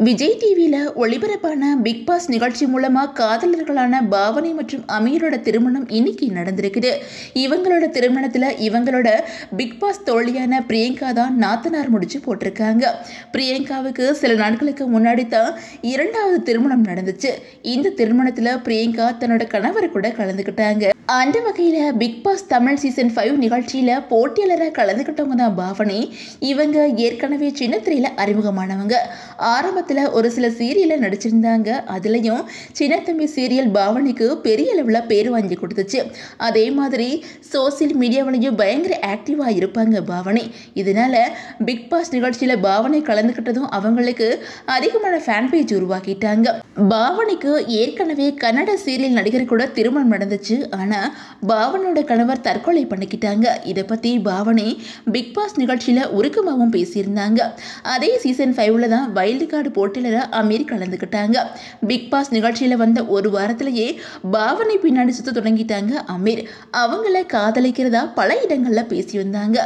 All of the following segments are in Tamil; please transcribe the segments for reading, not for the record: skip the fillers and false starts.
விஜய் டிவியில் ஒளிபரப்பான பிக் பாஸ் நிகழ்ச்சி மூலமாக காதலர்களான பாவனி மற்றும் அமீரோட திருமணம் இன்னைக்கு நடந்திருக்குது. இவங்களோட திருமணத்தில் இவங்களோட பிக் பாஸ் தோழியான பிரியங்கா தான் நாத்தனார் முடிச்சு போட்டிருக்காங்க. பிரியங்காவுக்கு சில நாட்களுக்கு முன்னாடி தான் இரண்டாவது திருமணம் நடந்துச்சு. இந்த திருமணத்தில் பிரியங்கா தன்னோட கணவர் கூட கலந்துக்கிட்டாங்க. அந்த வகையில் பிக் பாஸ் தமிழ் சீசன் 5 நிகழ்ச்சியில் போட்டியாளராக கலந்துக்கிட்டவங்க தான் பாவனி. இவங்க ஏற்கனவே சின்னத்திரையில் அறிமுகமானவங்க. ஆரம்பத்தில் ஒரு சில சீரியலில் நடிச்சிருந்தாங்க. அதுலேயும் சின்னத்தம்பி சீரியல் பாவனிக்கு பெரிய அளவில் பேர் வாங்கி கொடுத்துச்சு. அதே மாதிரி சோசியல் மீடியாவிலையும் பயங்கர ஆக்டிவாக இருப்பாங்க பாவனி. இதனால பிக் பாஸ் நிகழ்ச்சியில் பாவனி கலந்துக்கிட்டதும் அவங்களுக்கு அதிகமான ஃபேன் பேஜ் உருவாக்கிட்டாங்க. பாவனிக்கு ஏற்கனவே கன்னட சீரியல் நடிகர் கூட திருமணம் நடந்துச்சு. ஆனால் பாவனோட கணவர் தற்கொலை பண்ணிக்கிட்டாங்க. இதை பற்றி பாவனி பிக் பாஸ் நிகழ்ச்சியில் உருக்கமாகவும் பேசியிருந்தாங்க. அதே சீசன் 5ல் தான் வைல்டு கார்டு போட்டியாளராக அமீர் கலந்துக்கிட்டாங்க. பிக் பாஸ் நிகழ்ச்சியில் வந்த ஒரு வாரத்திலேயே பாவனி பின்னாடி சுத்த தொடங்கிட்டாங்க அமீர். அவங்கள காதலிக்கிறதா பல இடங்களில் பேசி வந்தாங்க.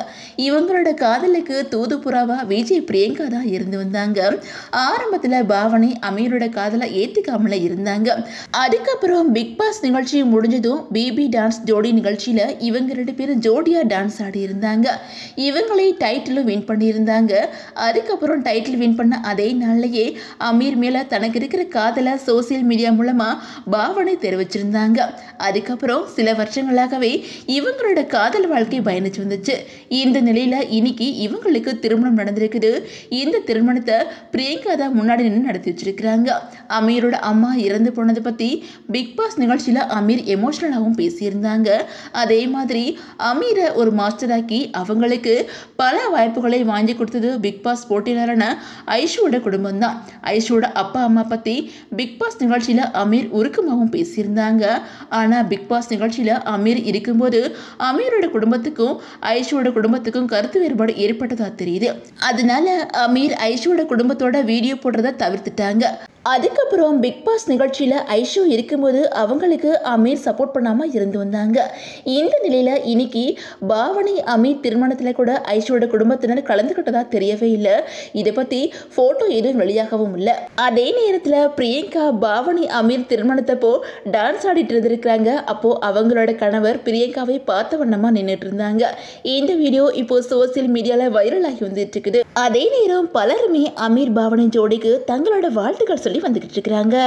இவங்களோட காதலுக்கு தூது புறாவா விஜய் பிரியங்கா தான் இருந்து வந்தாங்க. ஆரம்பத்தில் பாவனி அமீரோட காதலை ஏற்றுக்காமல இருந்தாங்க. அதுக்கப்புறம் பிக் பாஸ் நிகழ்ச்சி முடிஞ்சதும் பிபி டான்ஸ் ஜோடி நிகழ்ச்சியில் இவங்க 2 பேரும் ஜோடியா டான்ஸ் ஆடி இருந்தாங்க. இவங்களே டைட்டிலும் வின் பண்ணியிருந்தாங்க. அதுக்கப்புறம் டைட்டில் வின் பண்ண அதே நாள்லயே அமீர் மேல தனக்கு இருக்கிற காதலை சோசியல் மீடியா மூலமா பாவனை தெரிவிச்சிருந்தாங்க. அதுக்கப்புறம் சில வருஷங்களாகவே இவங்களோட காதல் வாழ்க்கை பயணிச்சு வந்துச்சு. இந்த நிலையில இன்னைக்கு இவங்களுக்கு திருமணம் நடந்திருக்குது. இந்த திருமணத்தை பிரியங்கா தான் முன்னாடி நின்று நடத்தி வச்சிருக்கிறாங்க. அமீரோட அம்மா இறந்து போனதை பத்தி பிக் பாஸ் நிகழ்ச்சியில அமீர் எமோஷனலாகவும் பேசியிருந்தாங்க. அதே மாதிரி அமீரை ஒரு மாஸ்டராக்கி அவங்களுக்கு பல வாய்ப்புகளை வாங்கி கொடுத்தது பிக் பாஸ் போட்டியாளரான ஐஷுவோட குடும்பம் தான். ஐஷுவோட அப்பா அம்மா பற்றி பிக் பாஸ் நிகழ்ச்சியில் அமீர் உருக்கமாகவும் பேசியிருந்தாங்க. ஆனால் பிக் பாஸ் நிகழ்ச்சியில் அமீர் இருக்கும்போது அமீரோட குடும்பத்துக்கும் ஐஷுவோட குடும்பத்துக்கும் கருத்து வேறுபாடு ஏற்பட்டதா தெரியுது. அதனால அமீர் ஐஷுவோட குடும்பத்தோட வீடியோ போடுறத தவிர்த்துட்டாங்க. அதுக்கப்புறம் பிக் பாஸ் நிகழ்ச்சியில் ஐஷு இருக்கும்போது அவங்களுக்கு அமீர் சப்போர்ட் பண்ணாமல் இருந்து வந்தாங்க. இந்த நிலையில் இன்னைக்கு பாவனி அமீர் திருமணத்தில் கூட ஐஷுவோட குடும்பத்தினர் கலந்துக்கிட்டதா தெரியவே இல்லை. இதை பற்றி ஃபோட்டோ எதுவும் வெளியாகவும் இல்லை. அதே நேரத்தில் பிரியங்கா பாவனி அமீர் திருமணத்தப்போ டான்ஸ் ஆடிட்டு இருந்திருக்கிறாங்க. அப்போது அவங்களோட கணவர் பிரியங்காவை பார்த்த வண்ணமாக நின்றுட்டு இருந்தாங்க. இந்த வீடியோ இப்போ சோசியல் மீடியாவில் வைரலாகி வந்துட்டு இருக்குது. அதே நேரம் பலருமே அமீர் பாவனி ஜோடிக்கு தங்களோட வாழ்த்துக்கள் சொல்லி வந்துகிட்டு இருக்கிறாங்க.